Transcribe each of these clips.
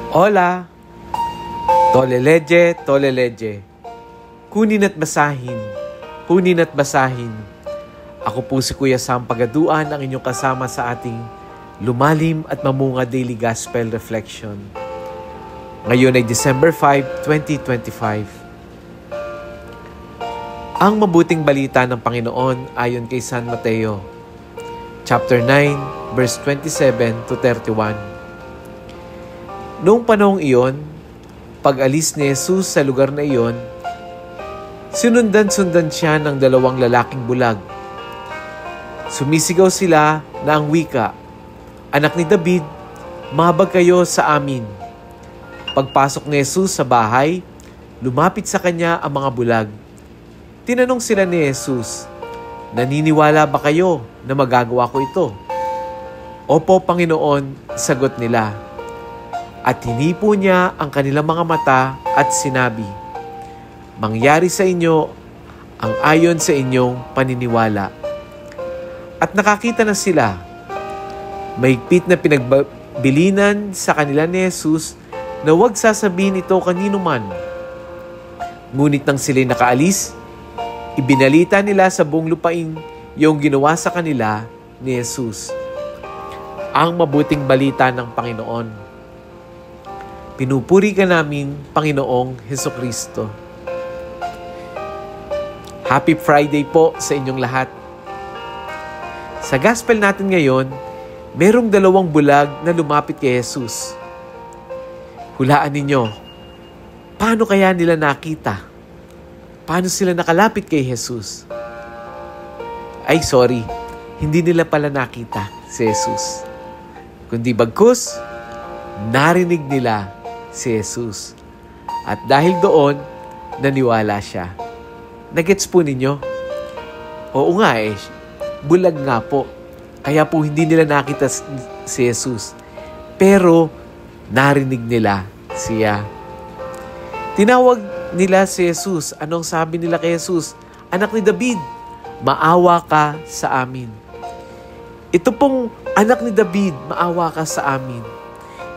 Hola! Toleleje, toleleje. Kunin at basahin. Kunin at basahin. Ako po si Kuya Sam Pagaduan, ang inyong kasama sa ating lumalim at mamunga Daily Gospel Reflection. Ngayon ay December 5, 2025. Ang mabuting balita ng Panginoon ayon kay San Mateo, chapter 9, verse 27 to 31. Noong panahong iyon, pag-alis ni Jesus sa lugar na iyon, sinundan siya ng 2 lalaking bulag. Sumisigaw sila na ang wika, "Anak ni David, mahabag kayo sa amin." Pagpasok ni Jesus sa bahay, lumapit sa kanya ang mga bulag. Tinanong sila ni Jesus, "Naniniwala ba kayo na magagawa ko ito?" "Opo, Panginoon," sagot nila. At hinipo niya ang kanilang mga mata at sinabi, "Mangyari sa inyo ang ayon sa inyong paniniwala." At nakakita na sila. Mahigpit na pinagbilinan sa kanila ni Jesus na huwag sasabihin ito kanino man. Ngunit nang sila'y nakaalis, ibinalita nila sa buong lupain yung ginawa sa kanila ni Jesus. Ang mabuting balita ng Panginoon. Pinupuri ka namin, Panginoong Hesukristo. Happy Friday po sa inyong lahat. Sa gospel natin ngayon, merong 2 bulag na lumapit kay Jesus. Hulaan ninyo, paano kaya nila nakita? Paano sila nakalapit kay Jesus? Ay, sorry, hindi nila pala nakita si Jesus. Kundi bagkus, narinig nila si Jesus. At dahil doon, naniwala siya. Nagets po ninyo? Oo nga bulag nga po. Kaya po hindi nila nakita si Jesus. Pero narinig nila siya. Tinawag nila si Jesus. Anong sabi nila kay Jesus? "Anak ni David, maawa ka sa amin." Ito pong anak ni David, maawa ka sa amin.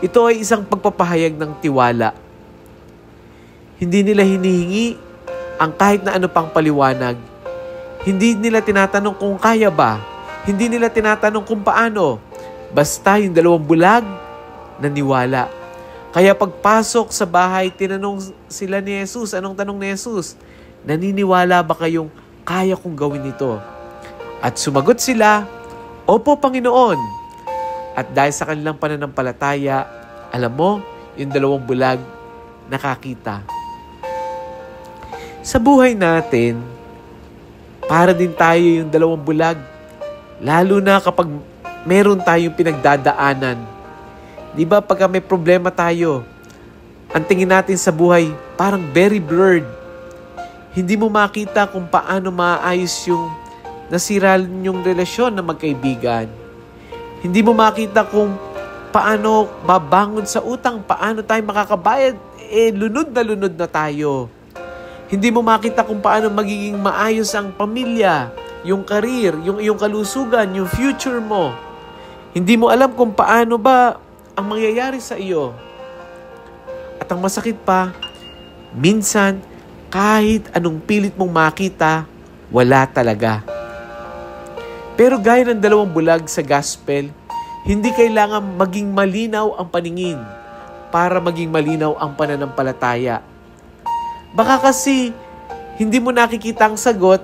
Ito ay isang pagpapahayag ng tiwala. Hindi nila hinihingi ang kahit na ano pang paliwanag. Hindi nila tinatanong kung kaya ba. Hindi nila tinatanong kung paano. Basta yung 2 bulag, naniwala. Kaya pagpasok sa bahay, tinanong sila ni Jesus. Anong tanong ni Jesus? "Naniniwala ba kayong kaya kong gawin ito?" At sumagot sila, "Opo, Panginoon." At dahil sa kanilang pananampalataya, alam mo, yung 2 bulag, nakakita. Sa buhay natin, para din tayo yung 2 bulag. Lalo na kapag meron tayong pinagdadaanan. Di ba pagka may problema tayo, ang tingin natin sa buhay parang very blurred. Hindi mo makita kung paano maayos yung nasira yung relasyon na magkaibigan. Hindi mo makita kung paano babangon sa utang, paano tayo makakabayad, lunod na tayo. Hindi mo makita kung paano magiging maayos ang pamilya, yung career, yung iyong kalusugan, yung future mo. Hindi mo alam kung paano ba ang mangyayari sa iyo. At ang masakit pa, minsan kahit anong pilit mong makita, wala talaga. Pero gaya ng 2 bulag sa gospel, hindi kailangan maging malinaw ang paningin para maging malinaw ang pananampalataya. Baka kasi hindi mo nakikita ang sagot,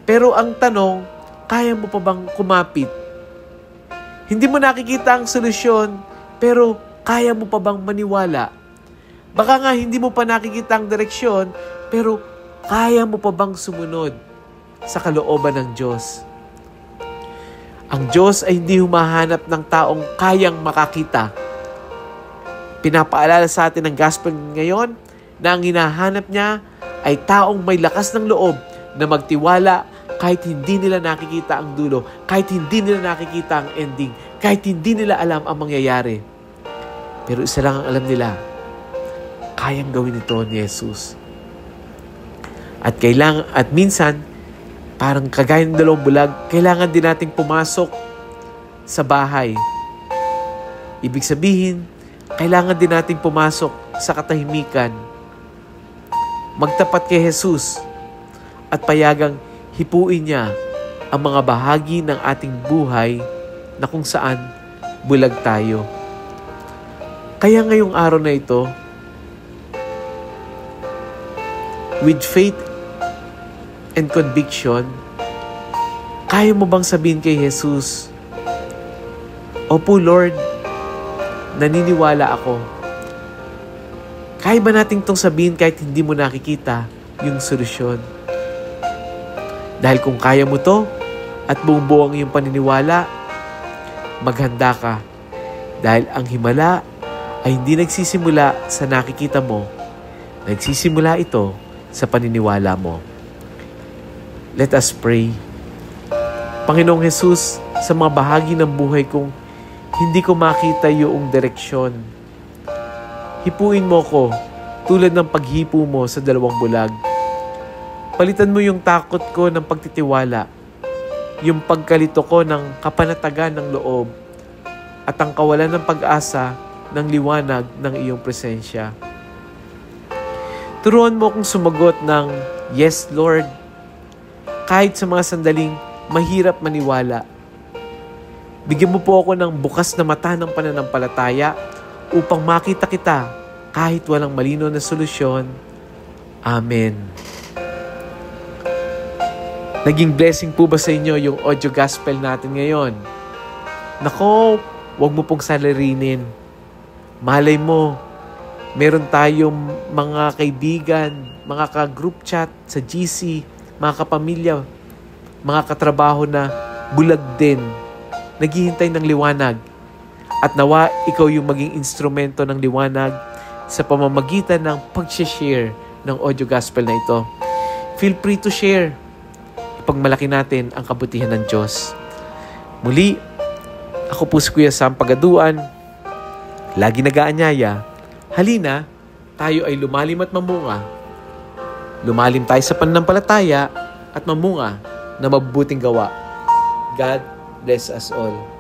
pero ang tanong, kaya mo pa bang kumapit? Hindi mo nakikita ang solusyon, pero kaya mo pa bang maniwala? Baka nga hindi mo pa nakikita ang direksyon, pero kaya mo pa bang sumunod sa kalooban ng Diyos? Ang Diyos ay hindi humahanap ng taong kayang makakita. Pinapaalala sa atin ng gospel ngayon na ang hinahanap niya ay taong may lakas ng loob na magtiwala kahit hindi nila nakikita ang dulo, kahit hindi nila nakikita ang ending, kahit hindi nila alam ang mangyayari. Pero isa lang ang alam nila, kayang gawin ito ni Jesus. At minsan, parang kagaya ng 2 bulag, kailangan din nating pumasok sa bahay. Ibig sabihin, kailangan din natin pumasok sa katahimikan, magtapat kay Jesus at payagang hipuin niya ang mga bahagi ng ating buhay na kung saan bulag tayo. Kaya ngayong araw na ito, with faith and conviction, kaya mo bang sabihin kay Jesus, Opo Lord, naniniwala ako. Kaya ba nating itong sabihin kahit hindi mo nakikita yung solusyon? Dahil kung kaya mo to at buong-buo ang iyong paniniwala, maghanda ka. Dahil ang himala ay hindi nagsisimula sa nakikita mo. Nagsisimula ito sa paniniwala mo. Let us pray. Panginoong Jesus, sa mga bahagi ng buhay kong hindi ko makita yung direksyon, hipuin mo ko tulad ng paghipo mo sa dalawang bulag. Palitan mo yung takot ko ng pagtitiwala, yung pagkalito ko ng kapanatagan ng loob, at ang kawalan ng pag-asa ng liwanag ng iyong presensya. Turuan mo akong sumagot ng, Yes, Lord, kahit sa mga sandaling mahirap maniwala. Bigyan mo po ako ng bukas na mata ng pananampalataya upang makita kita kahit walang malinaw na solusyon. Amen. Naging blessing po ba sa inyo yung audio gospel natin ngayon? Nako, wag mo pong salarinin. Malay mo, meron tayong mga kaibigan, mga ka-group chat sa GC, mga kapamilya, mga katrabaho na bulag din, naghihintay ng liwanag. At nawa ikaw yung maging instrumento ng liwanag sa pamamagitan ng pag-share ng audio gospel na ito. Feel free to share. Ipagmalaki natin ang kabutihan ng Diyos. Muli, ako po si Kuya Sam Pagaduan. Lagi nag-aanyaya, halina, tayo ay lumalim at mamunga. Lumalim tayo sa pananampalataya at mamunga na mabubuting gawa. God bless us all.